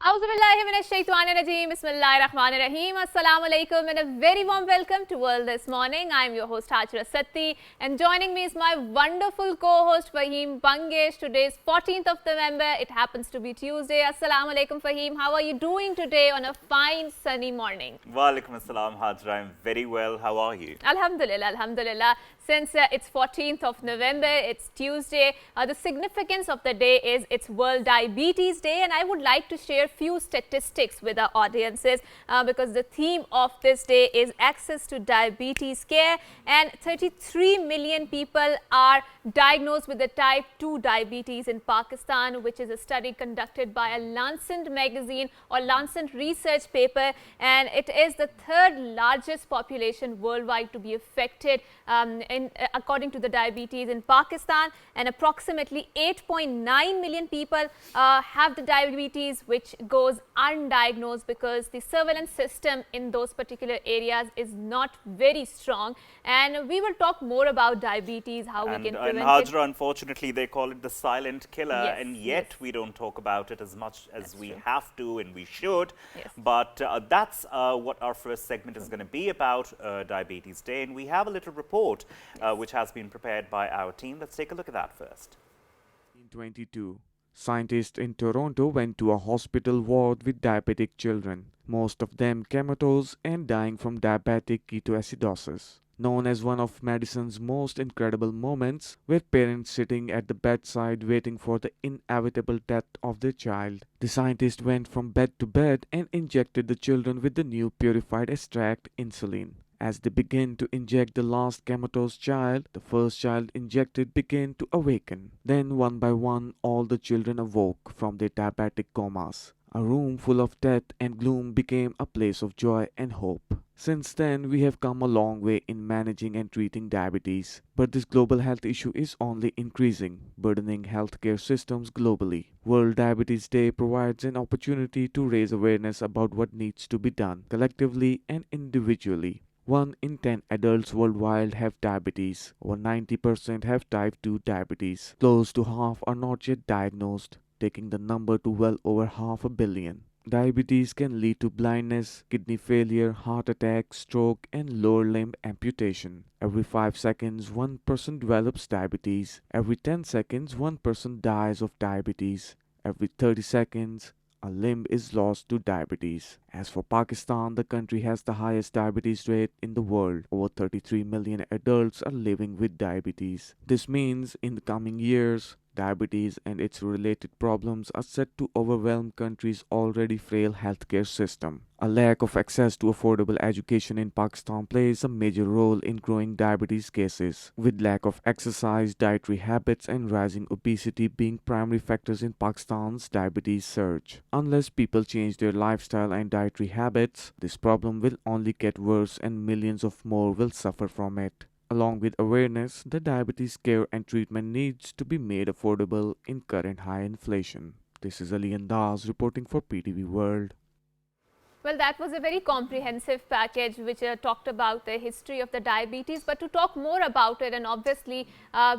Auzubillahiminash-shaytanir-rajeem. Bismillahir-rahmanir-rahim. Assalamu alaikum and a very warm welcome to World This Morning. I am your host Hajra Satti, and joining me is my wonderful co-host Fahim Bangesh. Today is 14th of November. It happens to be Tuesday. Assalamu alaikum Fahim. How are you doing today on a fine sunny morning? Walaikum assalam Hajra. I'm very well. How are you? Alhamdulillah, alhamdulillah. Since it's 14th of November, it's Tuesday, the significance of the day is it's World Diabetes Day, and I would like to share few statistics with our audiences because the theme of this day is access to diabetes care, and 33 million people are diagnosed with the type 2 diabetes in Pakistan, which is a study conducted by a Lancet magazine or Lancet research paper, and it is the third largest population worldwide to be affected according to the diabetes in Pakistan, and approximately 8.9 million people have the diabetes which goes undiagnosed because the surveillance system in those particular areas is not very strong. And we will talk more about diabetes, how we can prevent and Hajra, unfortunately, they call it the silent killer, Yes, and yet yes. we don't talk about it as much as we true. have to and we should. Yes. But that's what our first segment is going to be about, Diabetes Day. And we have a little report which has been prepared by our team. Let's take a look at that first. In 22, scientists in Toronto went to a hospital ward with diabetic children, most of them comatose and dying from diabetic ketoacidosis. Known as one of medicine's most incredible moments, with parents sitting at the bedside waiting for the inevitable death of their child, the scientists went from bed to bed and injected the children with the new purified extract insulin. As they began to inject the last comatose child, the first child injected began to awaken. Then, one by one, all the children awoke from their diabetic comas. A room full of death and gloom became a place of joy and hope. Since then, we have come a long way in managing and treating diabetes, but this global health issue is only increasing, burdening healthcare systems globally. World Diabetes Day provides an opportunity to raise awareness about what needs to be done, collectively and individually. 1 in 10 adults worldwide have diabetes. Over 90% have type 2 diabetes. Close to half are not yet diagnosed, taking the number to well over 500 million. Diabetes can lead to blindness, kidney failure, heart attack, stroke, and lower limb amputation. Every 5 seconds, one person develops diabetes. Every 10 seconds, one person dies of diabetes. Every 30 seconds, a limb is lost to diabetes. As for Pakistan, the country has the highest diabetes rate in the world. Over 33 million adults are living with diabetes. This means in the coming years, diabetes and its related problems are set to overwhelm country's already frail healthcare system. A lack of access to affordable education in Pakistan plays a major role in growing diabetes cases, with lack of exercise, dietary habits, and rising obesity being primary factors in Pakistan's diabetes surge. Unless people change their lifestyle and dietary habits, this problem will only get worse and millions of more will suffer from it. Along with awareness, the diabetes care and treatment needs to be made affordable in current high inflation. This is Ali Andaz reporting for PTV World. Well, that was a very comprehensive package which talked about the history of the diabetes. But to talk more about it, and obviously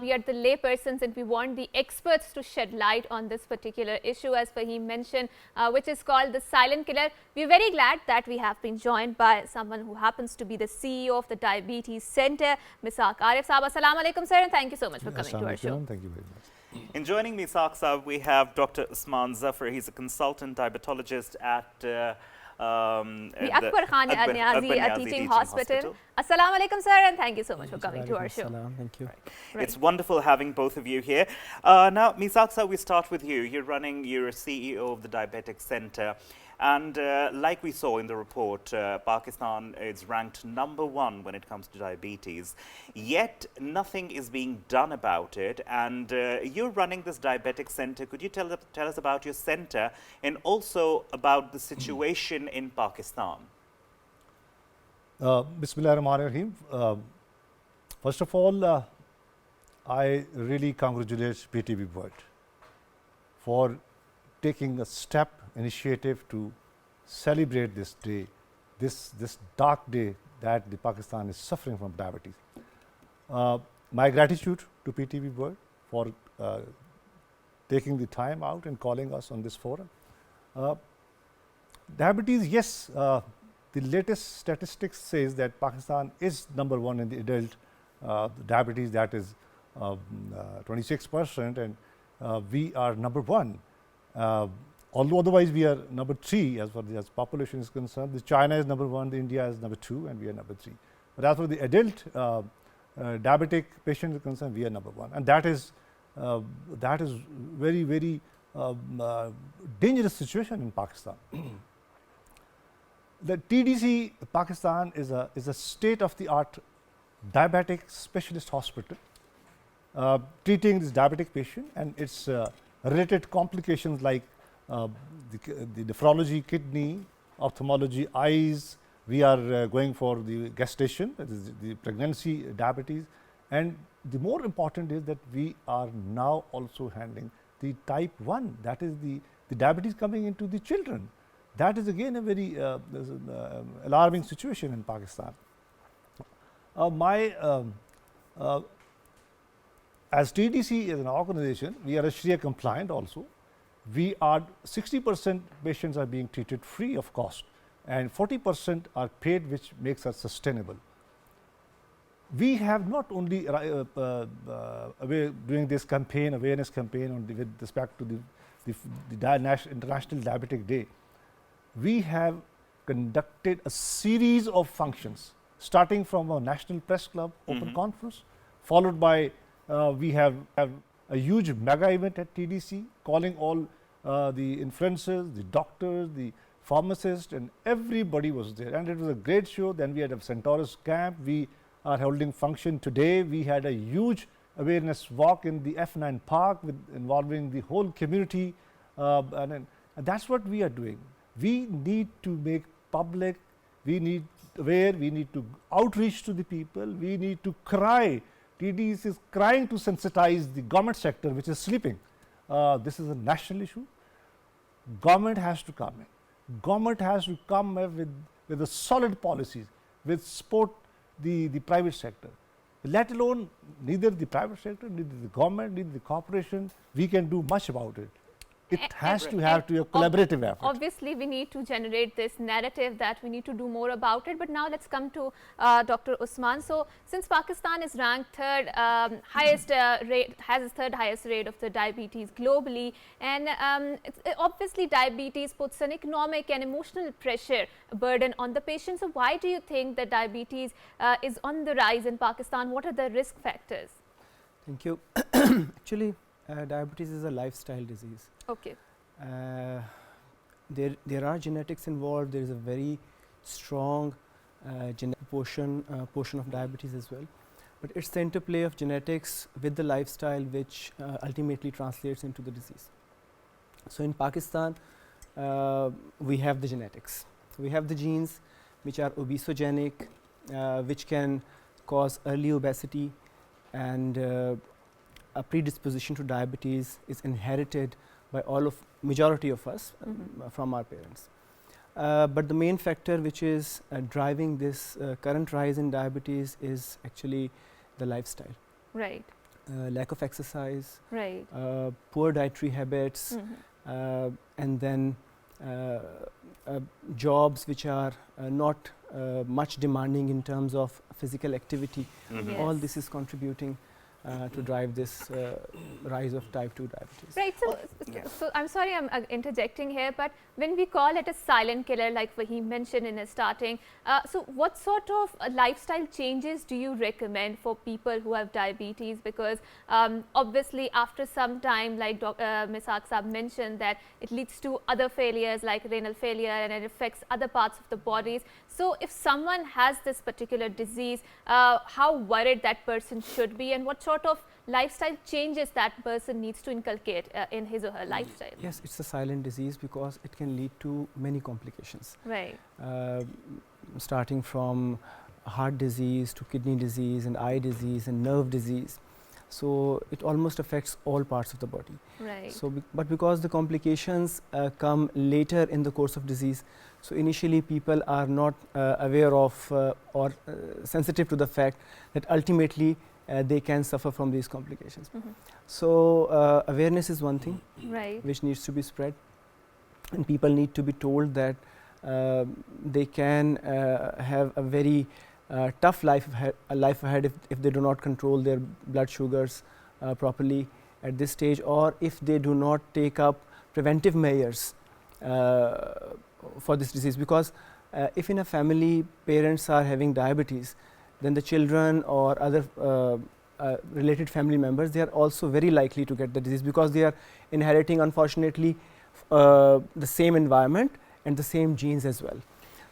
we are the laypersons and we want the experts to shed light on this particular issue, as Fahim mentioned, which is called the silent killer. We are very glad that we have been joined by someone who happens to be the CEO of the Diabetes Center, Misaq Arif Saab. Assalamu alaikum, sir, and thank you so much for coming to our show. Thank you very much. In joining me, Saab, we have Dr. Usman Zafar. He's a consultant diabetologist at the Akbar Khan Niazi Teaching Hospital. Assalamu alaikum, sir, and thank you so much for coming to our show. Thank you. Right. It's wonderful having both of you here. Now, Misaq, we start with you. You're a CEO of the Diabetic Center. And like we saw in the report, Pakistan is ranked #1 when it comes to diabetes. Yet nothing is being done about it. And you're running this Diabetic Center. Could you tell us about your center and also about the situation in Pakistan? Bismillah ar-Rahman ar-Rahim. First of all, I really congratulate PTV World for taking a initiative to celebrate this day, this dark day that the Pakistan is suffering from diabetes. My gratitude to PTV World for taking the time out and calling us on this forum. Diabetes, yes, the latest statistics says that Pakistan is #1 in the adult diabetes, that is 26%, and we are #1. Although otherwise we are #3 as far as population is concerned. China is #1, India is #2, and we are #3. But as for the adult diabetic patient is concerned, we are #1, and that is very, very dangerous situation in Pakistan. The TDC Pakistan is a state-of-the-art diabetic specialist hospital treating this diabetic patient and its related complications like the nephrology, kidney, ophthalmology, eyes. We are going for the gestation, that is the pregnancy diabetes, and the more important is that we are now also handling the type 1, that is the diabetes coming into the children. That is again a very alarming situation in Pakistan. As TDC as an organization, we are Sharia compliant also. We are 60% patients are being treated free of cost, and 40% are paid, which makes us sustainable. We have not only doing this campaign, awareness campaign with respect to the International Diabetic Day. We have conducted a series of functions, starting from a National Press Club open conference, followed by we have a huge mega event at TDC, calling all the influencers, the doctors, the pharmacists, and everybody was there, and it was a great show. Then we had a Centaurus camp. We are holding function today. We had a huge awareness walk in the F9 Park involving the whole community, and that's what we are doing. We need to make public, we need aware, we need to outreach to the people, we need to cry. TDC is crying to sensitize the government sector, which is sleeping. This is a national issue. Government has to come in. Government has to come with a solid policies, with support the private sector. Let alone neither the private sector, neither the government, neither the corporation, we can do much about it. It has to have to a collaborative effort. Obviously, we need to generate this narrative that we need to do more about it. But now let's come to Dr. Usman. So, since Pakistan is ranked third highest rate, has its third highest rate of the diabetes globally, and obviously diabetes puts an economic and emotional pressure burden on the patient. So, why do you think that diabetes is on the rise in Pakistan? What are the risk factors? Thank you. Actually, diabetes is a lifestyle disease. Okay. There are genetics involved. There is a very strong genetic portion of diabetes as well. But it's the interplay of genetics with the lifestyle which ultimately translates into the disease. So in Pakistan, we have the genetics. We have the genes which are obesogenic, which can cause early obesity, and a predisposition to diabetes is inherited by majority of us from our parents. But the main factor which is driving this current rise in diabetes is actually the lifestyle. Right. Lack of exercise, right. Poor dietary habits, and then jobs which are not much demanding in terms of physical activity. Yes. All this is contributing to drive this rise of type 2 diabetes. Right. So I'm sorry I'm interjecting here, but when we call it a silent killer, like Fahim mentioned in his starting, so what sort of lifestyle changes do you recommend for people who have diabetes? Because obviously after some time, like Misaq Saab mentioned, that it leads to other failures like renal failure, and it affects other parts of the bodies. So if someone has this particular disease, how worried that person should be, and what sort of lifestyle changes that person needs to inculcate in his or her lifestyle? Yes, it's a silent disease because it can lead to many complications. Right. Starting from heart disease to kidney disease and eye disease and nerve disease. So it almost affects all parts of the body. Right. So, but because the complications come later in the course of disease, so initially people are not aware of or sensitive to the fact that ultimately they can suffer from these complications. So awareness is one thing, right, which needs to be spread, and people need to be told that they can have a very tough life ahead if they do not control their blood sugars properly at this stage, or if they do not take up preventive measures for this disease. Because if in a family parents are having diabetes, then the children or other related family members, they are also very likely to get the disease, because they are inheriting, unfortunately, the same environment and the same genes as well.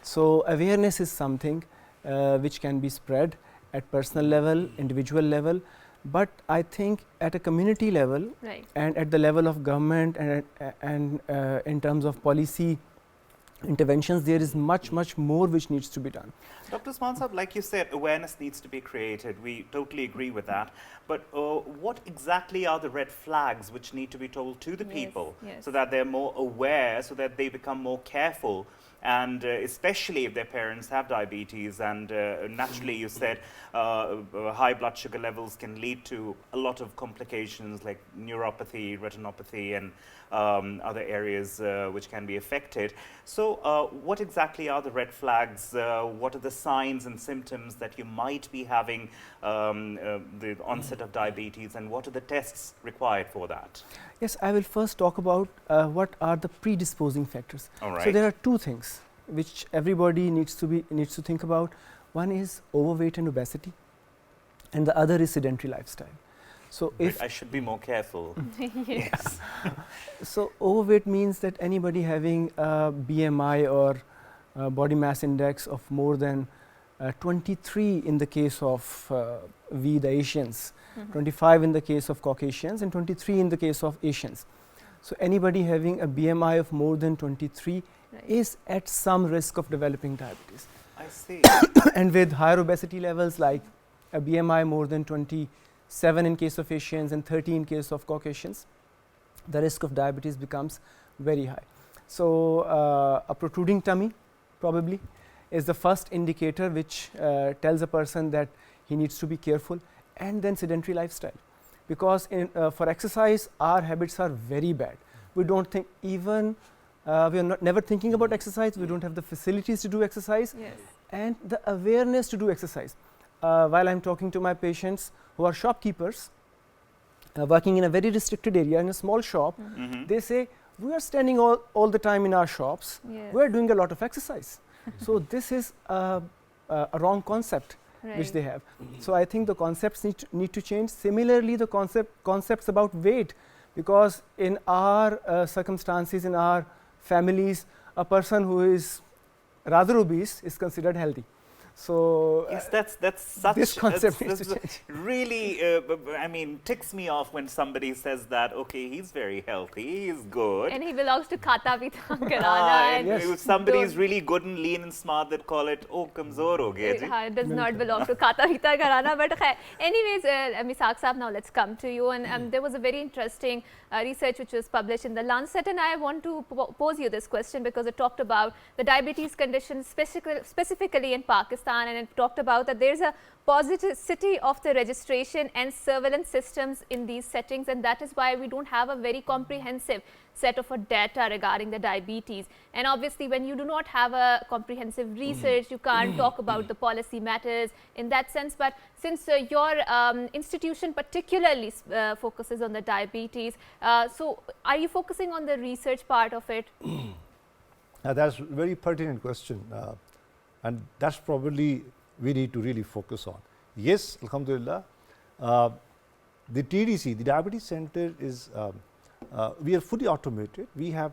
So awareness is something which can be spread at personal level, individual level, but I think at a community level, Right. and at the level of government, and in terms of policy interventions, there is much more which needs to be done. Dr. Usman Sahab, like you said, awareness needs to be created. We totally agree with that. But what exactly are the red flags which need to be told to the Yes, people yes. so that they're more aware, so that they become more careful? And especially if their parents have diabetes, and naturally you said high blood sugar levels can lead to a lot of complications like neuropathy, retinopathy, and other areas which can be affected. So what exactly are the red flags? What are the signs and symptoms that you might be having the onset of diabetes, and what are the tests required for that? Yes, I will first talk about what are the predisposing factors. All right. So there are two things which everybody needs to think about. One is overweight and obesity, and the other is sedentary lifestyle. So if I should be more careful. Yes. so, overweight means that anybody having a BMI or body mass index of more than 23 in the case of we the Asians, 25 in the case of Caucasians, and 23 in the case of Asians. So anybody having a BMI of more than 23 Right. is at some risk of developing diabetes. I see. And with higher obesity levels, like a BMI more than 27 in case of Asians and 30 in case of Caucasians, the risk of diabetes becomes very high. So a protruding tummy probably is the first indicator which tells a person that he needs to be careful. And then sedentary lifestyle, because for exercise our habits are very bad. We don't think, even we are never thinking about exercise. We don't have the facilities to do exercise, Yes. and the awareness to do exercise. While I'm talking to my patients who are shopkeepers working in a very restricted area in a small shop, Mhm. they say, we are standing all the time in our shops, Yes. we are doing a lot of exercise. So this is a wrong concept which Right. they have. So I think the concepts need to change. Similarly, the concepts about weight, because in our circumstances, in our families, a person who is rather obese is considered healthy. So Yes, that's such. this concept that's- needs to that's really, I mean, ticks me off when somebody says that. Okay, he's very healthy, he's good. And he belongs to Khata Pita Gharana. And Yes. if somebody is Don't- really good and lean and smart, they'd call it, oh, kamzor ho gaya ji. It does not belong to Khata Pita Gharana. But anyways, Misaq Saab, now let's come to you. And there was a very interesting research which was published in the Lancet, and I want to pose you this question because it talked about the diabetes condition specifically in Pakistan, and it talked about that there's a paucity of the registration and surveillance systems in these settings, and that is why we don't have a very comprehensive set of data regarding the diabetes. And obviously when you do not have a comprehensive research, you can't talk about the policy matters in that sense. But since your institution particularly focuses on the diabetes, so are you focusing on the research part of it? That's a very pertinent question, and that's probably we need to really focus on. Yes, alhamdulillah, the TDC, the Diabetes Center is, we are fully automated. We have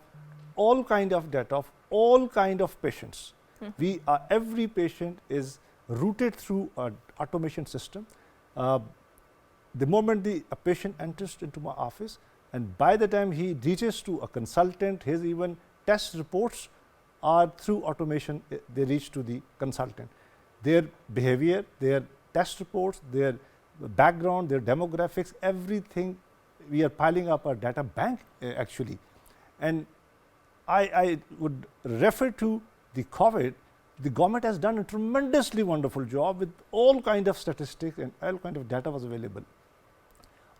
all kind of data of all kind of patients. Every patient is routed through an automation system. The moment a patient enters into my office, and by the time he reaches to a consultant, his even test reports are through automation, they reach to the consultant. Their behavior, their test reports, their background, their demographics, everything, we are piling up our data bank actually. And I would refer to the COVID. The government has done a tremendously wonderful job with all kind of statistics, and all kind of data was available.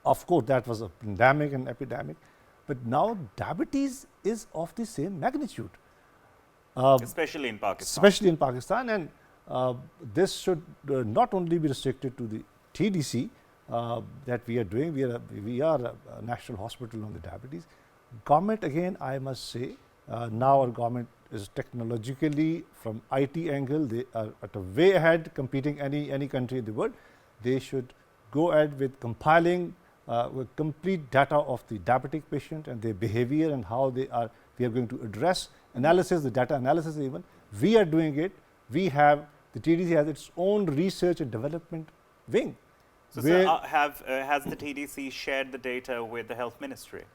Of course, that was a pandemic and epidemic, but now diabetes is of the same magnitude. Especially in Pakistan. Especially in Pakistan, and this should not only be restricted to the TDC that we are doing. We are a national hospital on the diabetes. Government, again, I must say, now our government is technologically, from IT angle, they are at a way ahead, competing any country in the world. They should go ahead with compiling with complete data of the diabetic patient and their behavior and how we are going to address analysis, the data analysis even. We are doing it. We have, the TDC has its own research and development wing. So, sir, has the TDC shared the data with the Health Ministry?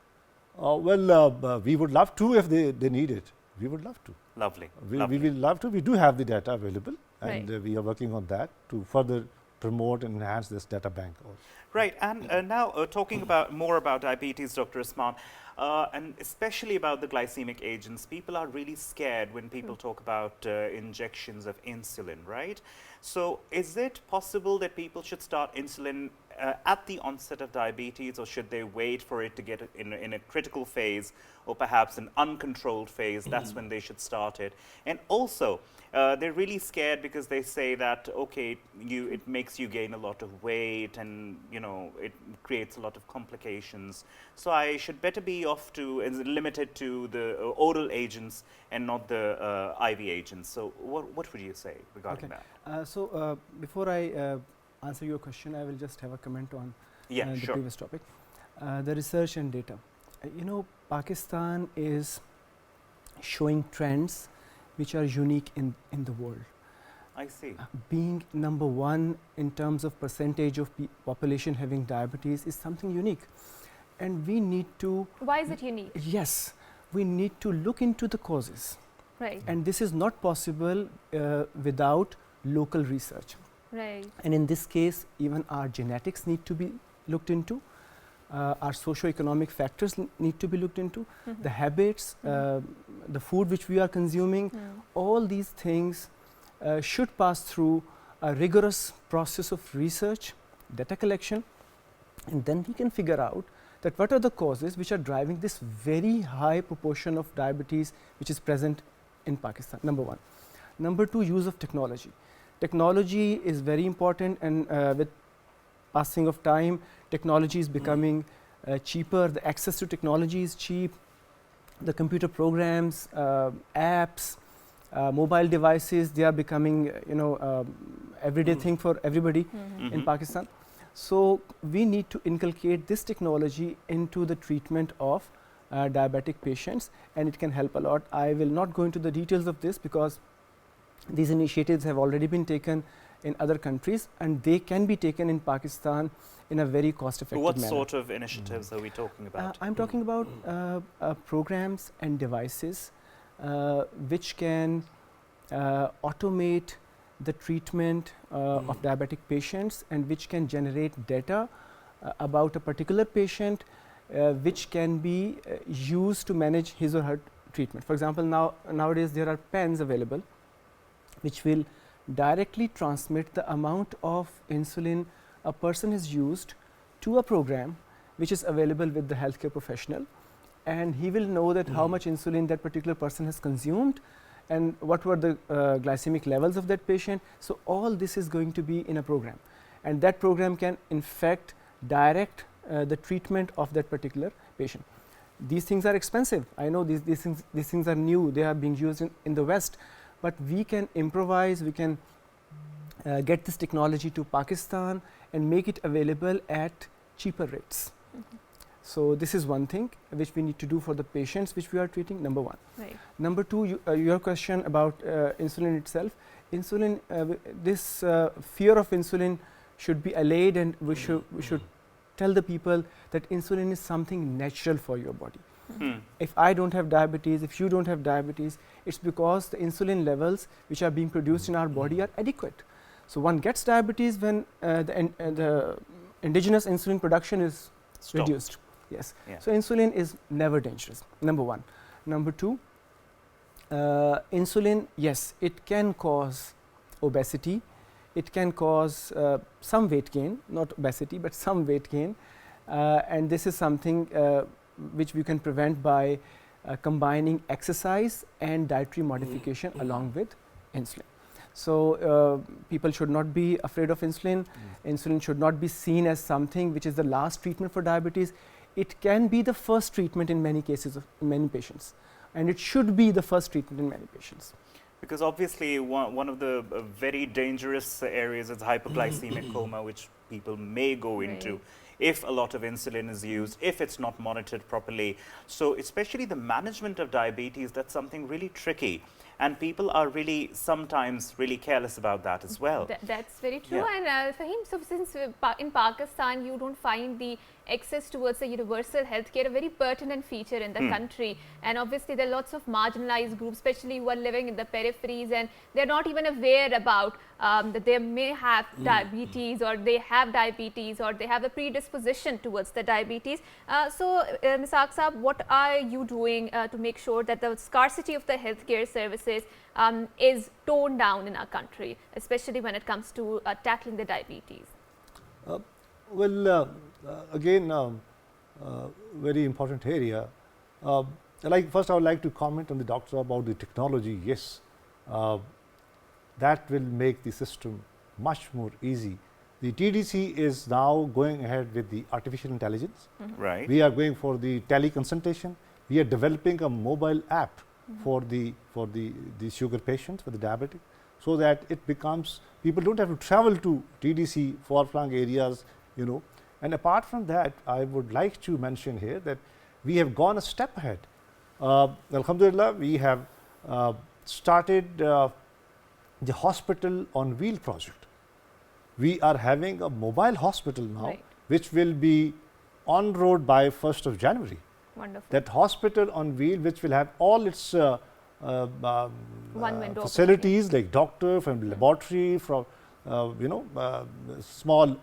We would love to if they need it. We would love to. Lovely. We will love to. We do have the data available, and Right. we are working on that to further promote and enhance this data bank. Right, and now talking more about diabetes, Dr. Usman, and especially about the glycemic agents, people are really scared when people talk about injections of insulin, right? So is it possible that people should start insulin at the onset of diabetes, or should they wait for it to get in a critical phase, or perhaps an uncontrolled phase? That's when they should start it. And also, they're really scared because they say that, okay, it makes you gain a lot of weight, and it creates a lot of complications. So I should better be limited to the oral agents and not the IV agents. So what would you say regarding that? Before I answer your question, I will just have a comment on the sure. previous topic. The research and data. Pakistan is showing trends which are unique in the world. I see. Being number one in terms of percentage of population having diabetes is something unique. And we need to... Why is it unique? Yes, we need to look into the causes. Right. And this is not possible without local research. Right. And in this case, even our genetics need to be looked into. Our socio-economic factors need to be looked into. The habits, the food which we are consuming, all these things should pass through a rigorous process of research, data collection, and then we can figure out that what are the causes which are driving this very high proportion of diabetes which is present in Pakistan, number one. Number two, use of technology. Technology is very important, and with passing of time, technology is becoming cheaper. The access to technology is cheap. The computer programs, apps, mobile devices, they are becoming everyday thing for everybody in Pakistan. So we need to inculcate this technology into the treatment of diabetic patients, and it can help a lot. I will not go into the details of this because these initiatives have already been taken in other countries, and they can be taken in Pakistan in a very cost-effective manner. What sort of initiatives are we talking about? I'm talking about programs and devices which can automate the treatment of diabetic patients, and which can generate data about a particular patient which can be used to manage his or her treatment. For example, nowadays there are pens available which will directly transmit the amount of insulin a person has used to a program which is available with the healthcare professional, and he will know that how much insulin that particular person has consumed and what were the glycemic levels of that patient. So all this is going to be in a program, and that program can in fact direct the treatment of that particular patient. These things are expensive. I know these things are new. They are being used in the West, but we can improvise. We can get this technology to Pakistan and make it available at cheaper rates. So this is one thing which we need to do for the patients which we are treating, number one. Right. Number two, your question about insulin itself. Insulin, this fear of insulin should be allayed, and we should tell the people that insulin is something natural for your body. If I don't have diabetes, if you don't have diabetes, it's because the insulin levels which are being produced in our body are adequate. So one gets diabetes when the indigenous insulin production is reduced. Yes. Yeah. So insulin is never dangerous, number one. Number two, insulin, yes, it can cause obesity. It can cause some weight gain, not obesity, but some weight gain. And this is something which we can prevent by combining exercise and dietary modification along with insulin. So, people should not be afraid of insulin. Insulin should not be seen as something which is the last treatment for diabetes. It can be the first treatment in many cases of many patients, and it should be the first treatment in many patients. Because obviously one of the very dangerous areas is hypoglycemic coma, which people may go into Right. if a lot of insulin is used, if it's not monitored properly. So especially the management of diabetes, that's something really tricky. And people are really sometimes really careless about that as well. That's very true. Yeah. And Fahim, so since in Pakistan you don't find the access towards the universal healthcare a very pertinent feature in the country, and obviously there are lots of marginalized groups, especially who are living in the peripheries, and they're not even aware about that they may have diabetes, or they have diabetes, or they have a predisposition towards the diabetes. So Ms. Aksab, what are you doing to make sure that the scarcity of the healthcare services is toned down in our country, especially when it comes to tackling the diabetes? Well, again, very important area. First, I would like to comment on the doctor about the technology. Yes, that will make the system much more easy. The TDC is now going ahead with the artificial intelligence. Right. We are going for the teleconsultation. We are developing a mobile app for the sugar patients, for the diabetic, so that it becomes, people don't have to travel to TDC, far-flung areas, you know. And apart from that, I would like to mention here that we have gone a step ahead. Alhamdulillah, we have started the hospital on wheel project. We are having a mobile hospital now, Right. which will be on road by 1st of January. Wonderful. That hospital on wheel, which will have all its One window facilities like doctor, from laboratory, from small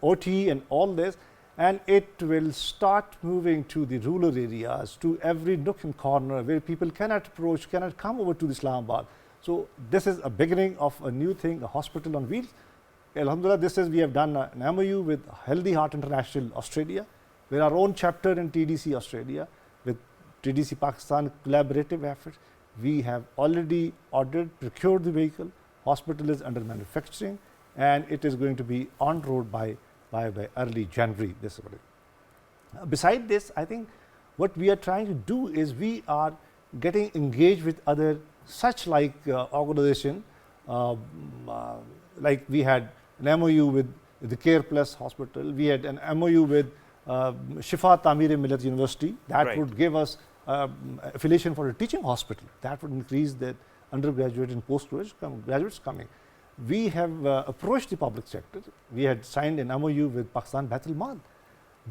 OT and all this, and it will start moving to the rural areas, to every nook and corner where people cannot approach, cannot come over to Islamabad. So this is a beginning of a new thing, a hospital on wheels. Alhamdulillah, we have done an MOU with Healthy Heart International Australia, where our own chapter in TDC Australia with TDC Pakistan collaborative efforts. We have already ordered, procured the vehicle. Hospital is under manufacturing, and it is going to be on road by early January. Beside this, I think what we are trying to do is we are getting engaged with other such like organization, like we had an MOU with the Care Plus Hospital. We had an MOU with Shifa Tamir-e-Millat University. That Right. would give us affiliation for a teaching hospital. That would increase the undergraduate and postgraduate graduates coming. We have approached the public sector. We had signed an MOU with Pakistan Baitul Mal.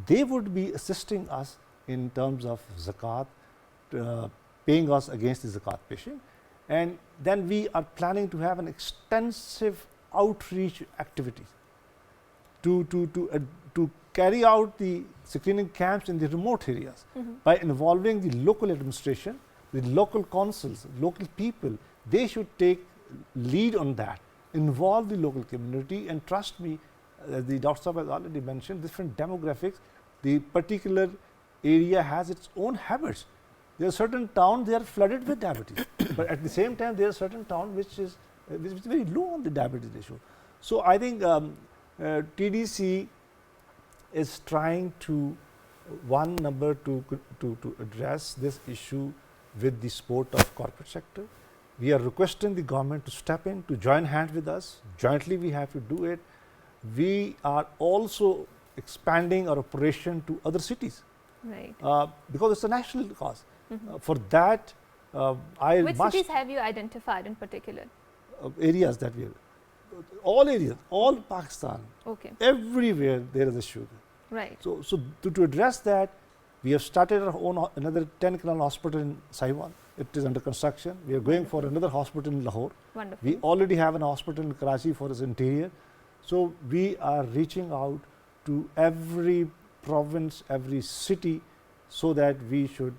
They would be assisting us in terms of zakat, paying us against the zakat patient. And then we are planning to have an extensive outreach activities to carry out the screening camps in the remote areas by involving the local administration, the local councils, local people. They should take lead on that, involve the local community, and trust me, as the Dr. Saab has already mentioned, different demographics, the particular area has its own habits. There are certain towns, they are flooded with diabetes, but at the same time, there are certain towns which is very low on the diabetes ratio. So I think TDC is trying to, to address this issue with the support of corporate sector. We are requesting the government to step in, to join hands with us. Jointly we have to do it. We are also expanding our operation to other cities, Right. because it's a national cause. For that, Which cities have you identified in particular? areas that we are, all areas, all Pakistan, Okay. everywhere there is a sugar. Right. So to address that, we have started our own another 10-canal hospital in Saiwan. It is under construction. We are going for another hospital in Lahore. Wonderful. We already have an hospital in Karachi for its interior. So we are reaching out to every province, every city, so that we should,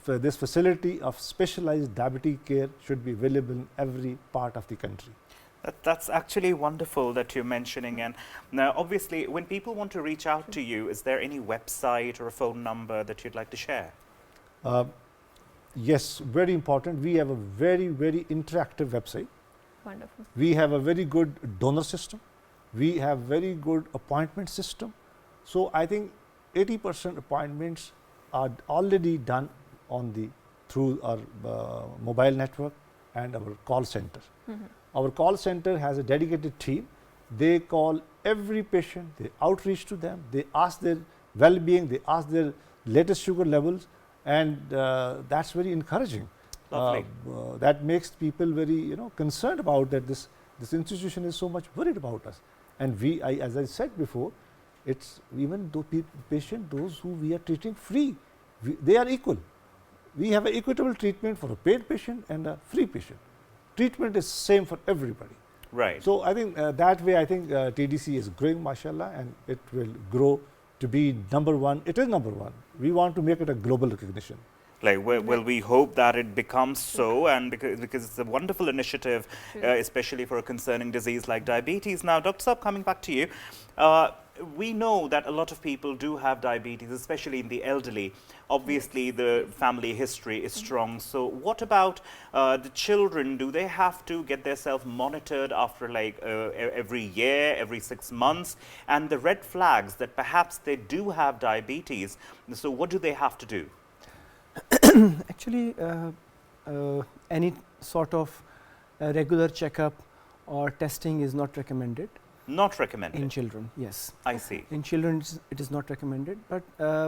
this facility of specialized diabetes care should be available in every part of the country. That's actually wonderful that you're mentioning. And now, obviously, when people want to reach out to you, is there any website or a phone number that you'd like to share? Yes, very important. We have a very, very interactive website. Wonderful. We have a very good donor system. We have very good appointment system. So I think 80% appointments are already done on the through our mobile network and our call center. Our call center has a dedicated team. They call every patient, they outreach to them, they ask their well-being, they ask their latest sugar levels, and that's very encouraging. Lovely. That makes people very concerned about that this institution is so much worried about us. And as I said before, it's even though patient, those who we are treating free, they are equal. We have an equitable treatment for a paid patient and a free patient. Treatment is same for everybody. Right. So I think that way, I think TDC is growing, mashallah, and it will grow to be number one. It is number one. We want to make it a global recognition. Like, well, we hope that it becomes so, and because it's a wonderful initiative, especially for a concerning disease like diabetes. Now, Dr. Saab, coming back to you, we know that a lot of people do have diabetes, especially in the elderly. Obviously, the family history is strong. So what about the children? Do they have to get themselves monitored after like every year, every 6 months? And the red flags that perhaps they do have diabetes. So what do they have to do? Actually, any sort of regular checkup or testing is not recommended. Not recommended. In children, yes. I see. In children, it is not recommended. But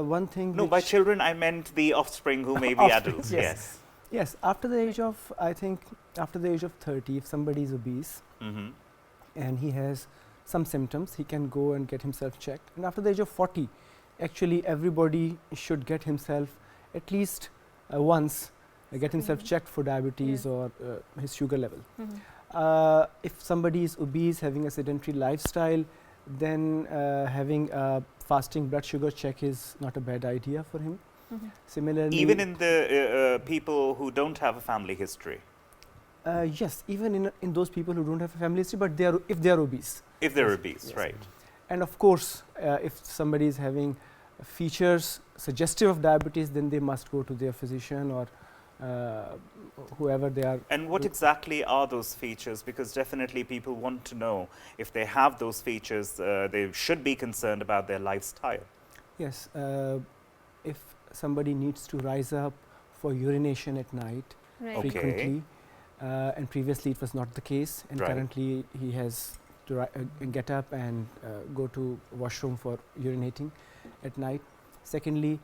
one thing. No, by children I meant the offspring who may be adults. Yes. Yes. After the age of, I think, after the age of 30, if somebody is obese and he has some symptoms, he can go and get himself checked. And after the age of 40, actually everybody should get himself at least once get himself checked for diabetes or his sugar level. If somebody is obese, having a sedentary lifestyle, then having a fasting blood sugar check is not a bad idea for him. Similarly, even in the people who don't have a family history. Yes, even in those people who don't have a family history, but if they are obese. If they're obese, right. And of course, if somebody is having features suggestive of diabetes, then they must go to their physician or whoever they are. And what exactly are those features? Because definitely people want to know if they have those features, they should be concerned about their lifestyle. Yes, if somebody needs to rise up for urination at night frequently, and previously it was not the case, and currently he has to get up and go to washroom for urinating at night. Secondly,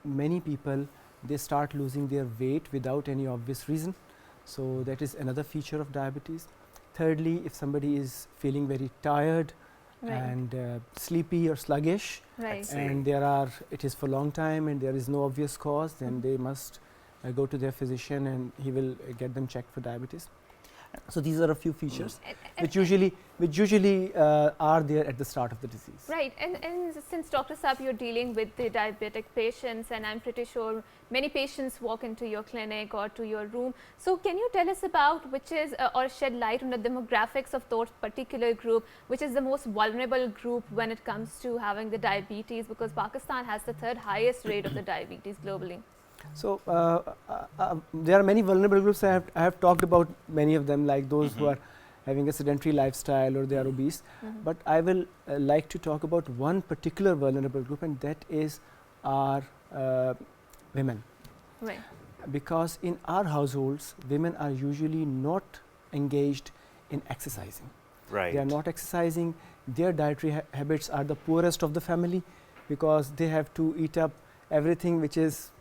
many people, they start losing their weight without any obvious reason. So that is another feature of diabetes. Thirdly, if somebody is feeling very tired and sleepy or sluggish, and it is for a long time and there is no obvious cause, then they must go to their physician and he will get them checked for diabetes. So these are a few features which usually are there at the start of the disease. Right, and since Dr. Saab, you're dealing with the diabetic patients, and I'm pretty sure many patients walk into your clinic or to your room. So can you tell us about which is or shed light on the demographics of those particular group, which is the most vulnerable group when it comes to having the diabetes, because Pakistan has the third highest rate of the diabetes globally. So there are many vulnerable groups. I have talked about many of them, like those who are having a sedentary lifestyle or they are obese. But I will like to talk about one particular vulnerable group, and that is our women. Right. Because in our households, women are usually not engaged in exercising. Right. They are not exercising. Their dietary habits are the poorest of the family, because they have to eat up everything which is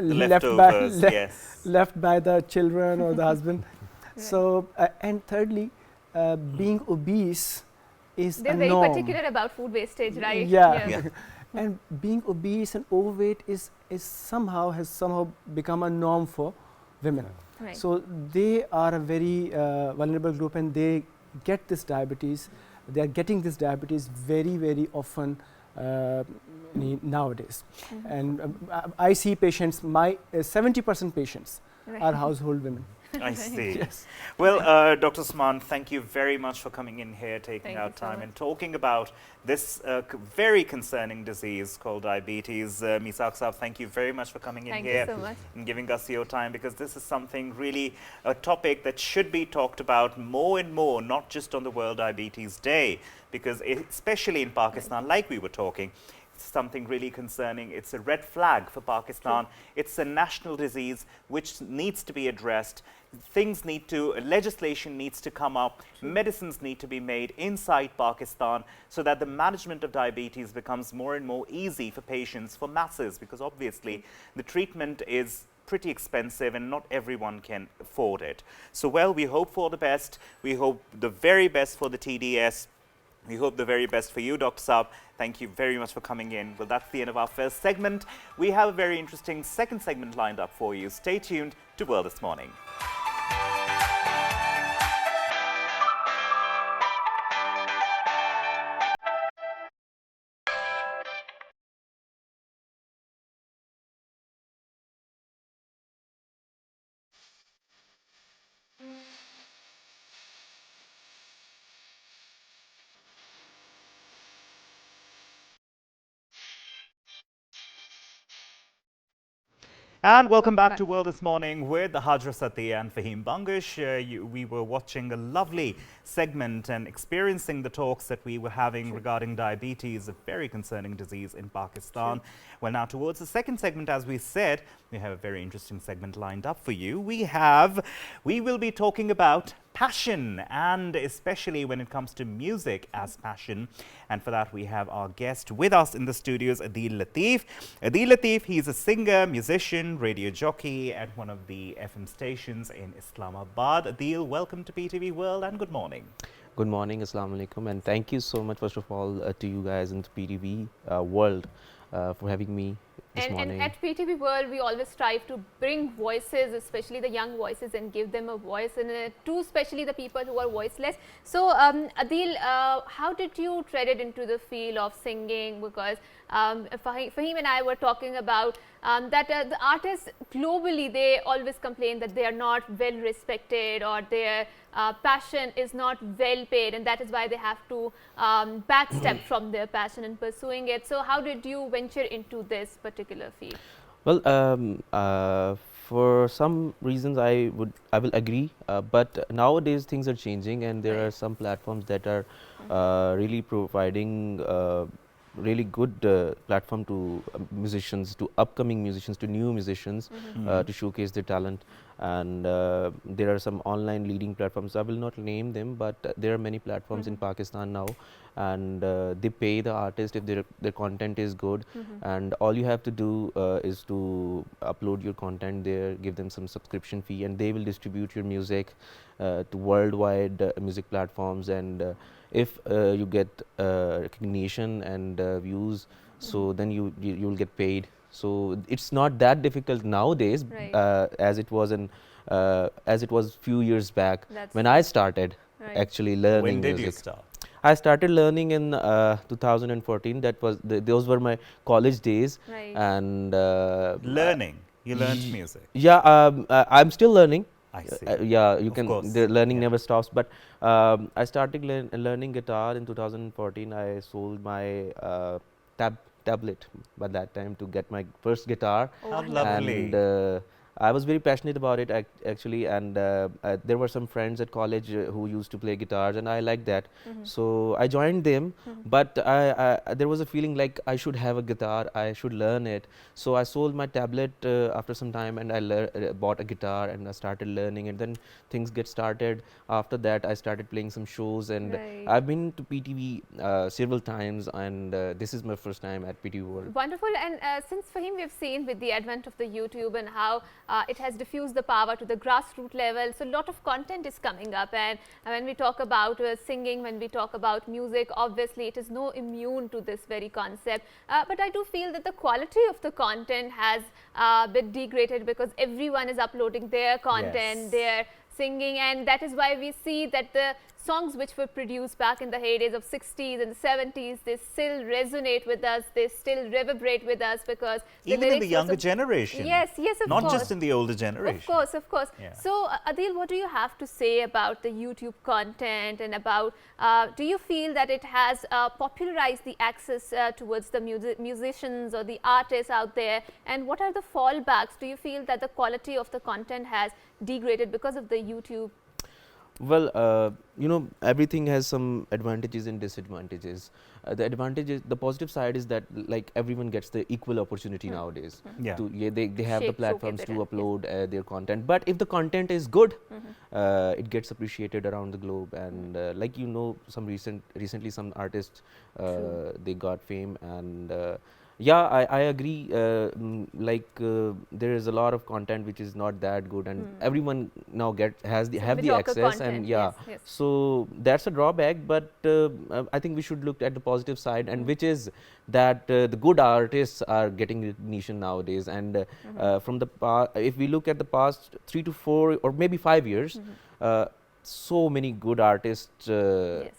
left by the children or the husband. So and thirdly, being obese is they're a very norm. particular about food wastage, right? And being obese and overweight has somehow become a norm for women. Right. So they are a very vulnerable group, and they get this diabetes. They are getting this diabetes very, very often nowadays. And I see patients, my 70% patients are household women. I see. Yes. Well, Dr. Usman, thank you very much for coming in here, taking Thank out you so time much. and talking about this very concerning disease called diabetes. Misaq Saab, thank you very much for coming in Thank here you so much. and giving us your time, because this is something really a topic that should be talked about more and more, not just on the World Diabetes Day, because especially in Pakistan, like we were talking, it's something really concerning. It's a red flag for Pakistan. It's a national disease which needs to be addressed. Legislation needs to come up, medicines need to be made inside Pakistan so that the management of diabetes becomes more and more easy for patients, for masses, because obviously the treatment is pretty expensive and not everyone can afford it. So, well, we hope for the best. We hope the very best for the TDS. We hope the very best for you, Dr. Saab. Thank you very much for coming in. Well, that's the end of our first segment. We have a very interesting second segment lined up for you. Stay tuned to World This Morning. And welcome back to World This Morning with Hajra Sati and Fahim Bangish. We were watching a lovely segment and experiencing the talks that we were having regarding diabetes, a very concerning disease in Pakistan. Well, now towards the second segment, as we said, we have a very interesting segment lined up for you. We will be talking about passion, and especially when it comes to music as passion. And for that, we have our guest with us in the studios, Adil Latif. Adil Latif, he's a singer, musician, radio jockey at one of the FM stations in Islamabad. Adil, welcome to PTV World and good morning. Good morning, Assalamu alaikum, and thank you so much, first of all, to you guys in the PTV World for having me this morning. And at PTV World, we always strive to bring voices, especially the young voices, and give them a voice, and to especially the people who are voiceless. So, Adil, how did you tread it into the field of singing? Because Fahim and I were talking about that the artists globally, they always complain that they are not well respected, or their passion is not well paid, and that is why they have to backstep from their passion in pursuing it. So how did you venture into this particular field? Well, for some reasons I will agree, but nowadays things are changing, and there are some platforms that are really providing really good platform to musicians, to upcoming musicians, to new musicians, to showcase their talent. And there are some online leading platforms. I will not name them, but there are many platforms in Pakistan now, and they pay the artist if their content is good, and all you have to do is to upload your content there, give them some subscription fee, and they will distribute your music to worldwide music platforms. And if you get recognition and views, so then you will get paid. So it's not that difficult nowadays, as it was few years back. That's when I started actually learning When did music. you start? I started learning in 2014. That was those were my college days. And Learning. You learned music. Yeah, I'm still learning. I see. Yeah, you Of can. course. The learning Yeah. never stops. But I started learning guitar in 2014. I sold my tablet by that time to get my first guitar. How lovely. And I was very passionate about it actually, and there were some friends at college who used to play guitars, and I liked that. So I joined them, but there was a feeling like I should have a guitar, I should learn it. So I sold my tablet after some time, and I bought a guitar, and I started learning, and then things get started. After that, I started playing some shows, and I've been to PTV several times, and this is my first time at PTV World. Wonderful. And since Fahim, we've seen with the advent of the YouTube and how it has diffused the power to the grassroots level. So a lot of content is coming up, and when we talk about singing, when we talk about music, obviously it is no immune to this very concept. But I do feel that the quality of the content has been degraded, because everyone is uploading their content, their singing, and that is why we see that the songs which were produced back in the heydays of 60s and 70s, they still resonate with us, they still reverberate with us because Even in the lyrics younger also- generation. Yes, yes, of Not course. just in the older generation. Of course, of course. Yeah. So, Adil, what do you have to say about the YouTube content and about, do you feel that it has popularized the access towards the musicians or the artists out there? And what are the fallbacks? Do you feel that the quality of the content has degraded because of the YouTube? Well, you know, everything has some advantages and disadvantages. The advantage is, the positive side is that like everyone gets the equal opportunity nowadays. Yeah. To, they have the Showcase platforms it, to yes. upload their content. But if the content is good, it gets appreciated around the globe. And like you know, recently some artists they got fame, and yeah, I agree. There is a lot of content which is not that good, and everyone now have the mediocre access, content, and yeah, yes, yes. so that's a drawback. But I think we should look at the positive side, and which is that the good artists are getting recognition nowadays. And from the if we look at the past 3 to 4 or maybe 5 years, so many good artists. Yes.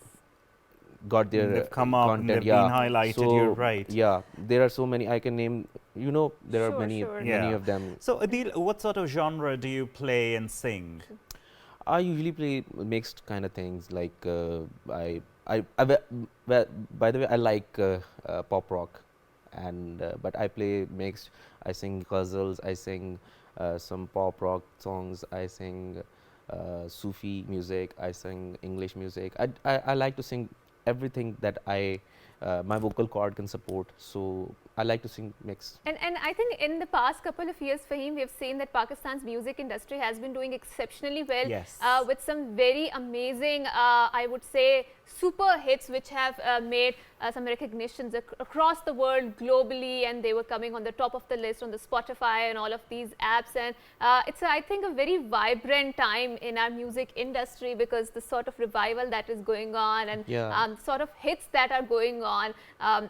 Got their They've come up and content, they've been highlighted, you're right. Yeah, there are so many. I can name, you know, there are Sure, many, sure. many Yeah. of them. So, Adil, what sort of genre do you play and sing? I usually play mixed kind of things. Like well, by the way, I like pop rock, and but I play mixed. I sing ghazals. I sing some pop rock songs. I sing Sufi music. I sing English music. I like to sing everything that my vocal cord can support. So I like to sing mix. And I think in the past couple of years, Fahim, we have seen that Pakistan's music industry has been doing exceptionally well. Yes. With some very amazing, I would say, super hits which have made some recognitions across the world globally, and they were coming on the top of the list on the Spotify and all of these apps. And it's, I think, a very vibrant time in our music industry because the sort of revival that is going on and sort of hits that are going on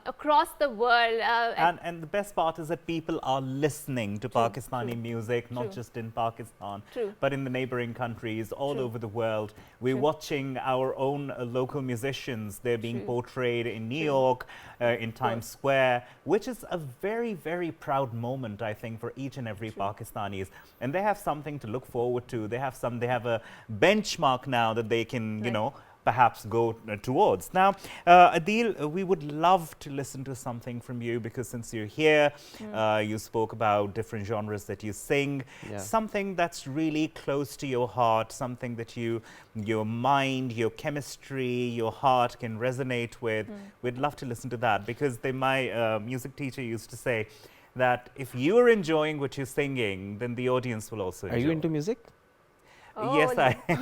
across the world. And the best part is that people are listening to Pakistani music, not just in Pakistan, but in the neighboring countries all over the world. We're watching our own local musicians. They're being portrayed in New York, in Times Square, which is a very, very proud moment, I think, for each and every Pakistanis. And they have something to look forward to. They have a benchmark now that they can, you know, perhaps go towards. Now, Adil, we would love to listen to something from you because since you're here, you spoke about different genres that you sing, something that's really close to your heart, something that your mind, your chemistry, your heart can resonate with. We'd love to listen to that because my music teacher used to say that if you're enjoying what you're singing, then the audience will also enjoy. Are you into music? Oh, Yes, I he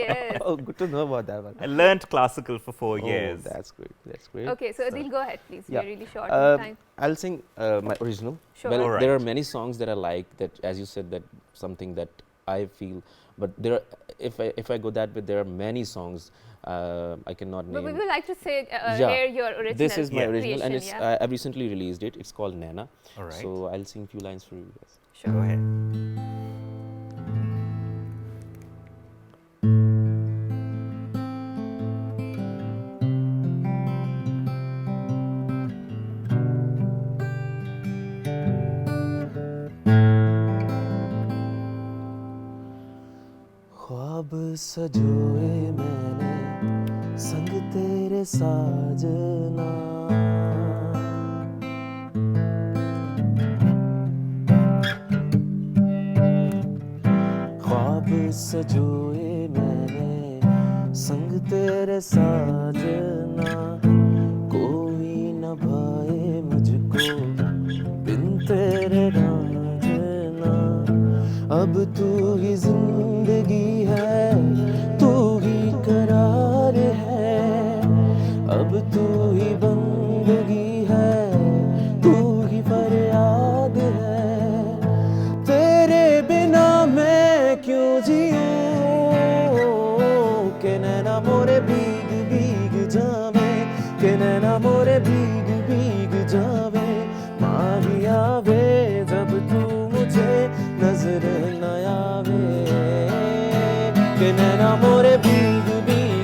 is. Oh, good to know about that one. I learned classical for 4 years. Oh, that's great. That's great. Okay, so Adil, go ahead, please. Yeah. We're really short on time. I'll sing my original. Sure. Well, Alright. there are many songs that I like. That, as you said, that something that I feel. But there, are, if I go that way, there are many songs I cannot name. But we would like to say, Yeah. hear your original. This is my original, and creation, it's I've recently released it. It's called Nana. All right. So I'll sing a few lines for you guys. Sure. Go ahead. ख्वाब सजोए मैंने संग तेरे साजना ख्वाब सजोए मैंने संग तेरे साजना कोई न भाए मुझको बिन तेरे राजना अब तू ही जिंदगी है तू ही करार है अब तू ही बंदगी है तू ही फरियाद है तेरे बिना मैं क्यों जीऊं के नैना मोरे भीग भीग जावे के नैना मोरे भीग भीग जावे माही आवे जब तू मुझे नजर न आवे के नैना मोरे भीग भीग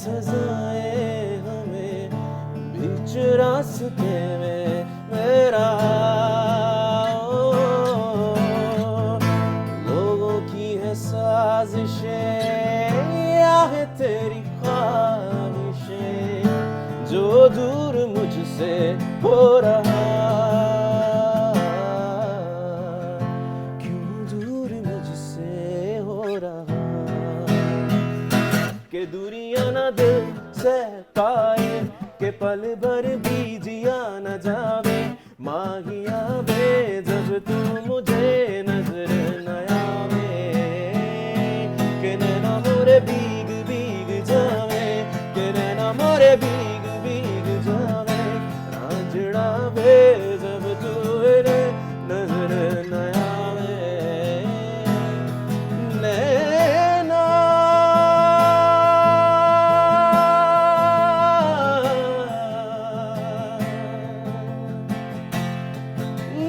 सजाएं हमें बीच रास्ते में मेरा लोगों की है साजिशें या है तेरी ख्वाहिशें जो दूर मुझसे हो रहा क्यों दूर मुझसे हो रहा के दूरियां ना दिल सह पाए के पल भर भी जिया न जावे माहिया वे जब तू मुझे नजर न आवे के नैना मोरे भीग भीग जावे के नैना मोरे भीग भीग जावे रांझड़ा वे जब तू मेरे नजर न आवे नैना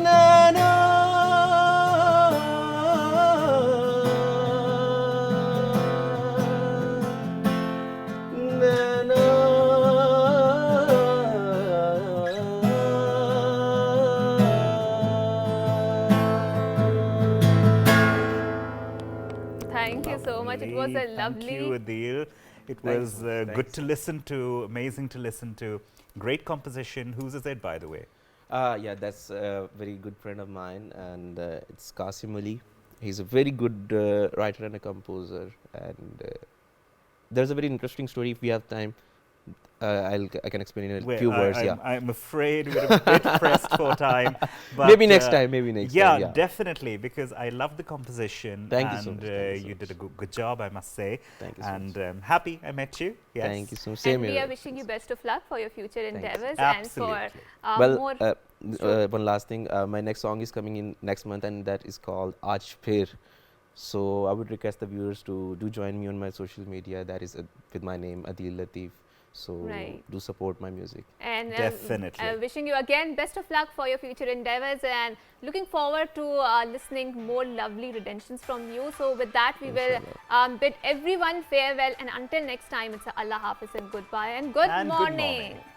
नैना नैना Thank you so much. It was a lovely. Thank you, Adil. It Thanks, was good thanks. to listen to, amazing to listen to. Great composition. Whose is it, by the way? Yeah, that's a very good friend of mine, and it's Qasim Ali. He's a very good writer and a composer, and there's a very interesting story. If we have time, I can explain in a Well, few words. Yeah, I'm afraid we're a bit pressed for time. But, maybe next time. Maybe next yeah, time. Yeah, definitely, because I love the composition. Thank you and so much, thank you so you did a much. good job, I must say. Thank you so And much. happy I met you. Yes. Thank you so much. Same And we here. are wishing you best of luck for your future you. endeavors Absolutely. and for Well, more. uh, one last thing. My next song is coming in next month, and that is called Aaj Phir. So I would request the viewers to do join me on my social media. That is with my name Adil Latif. So Right. do support my music. And Definitely. wishing you again best of luck for your future endeavors and looking forward to listening more lovely redemptions from you. So with that, we will bid everyone farewell, and until next time, it's a Allah Hafiz and goodbye and good And good morning. morning.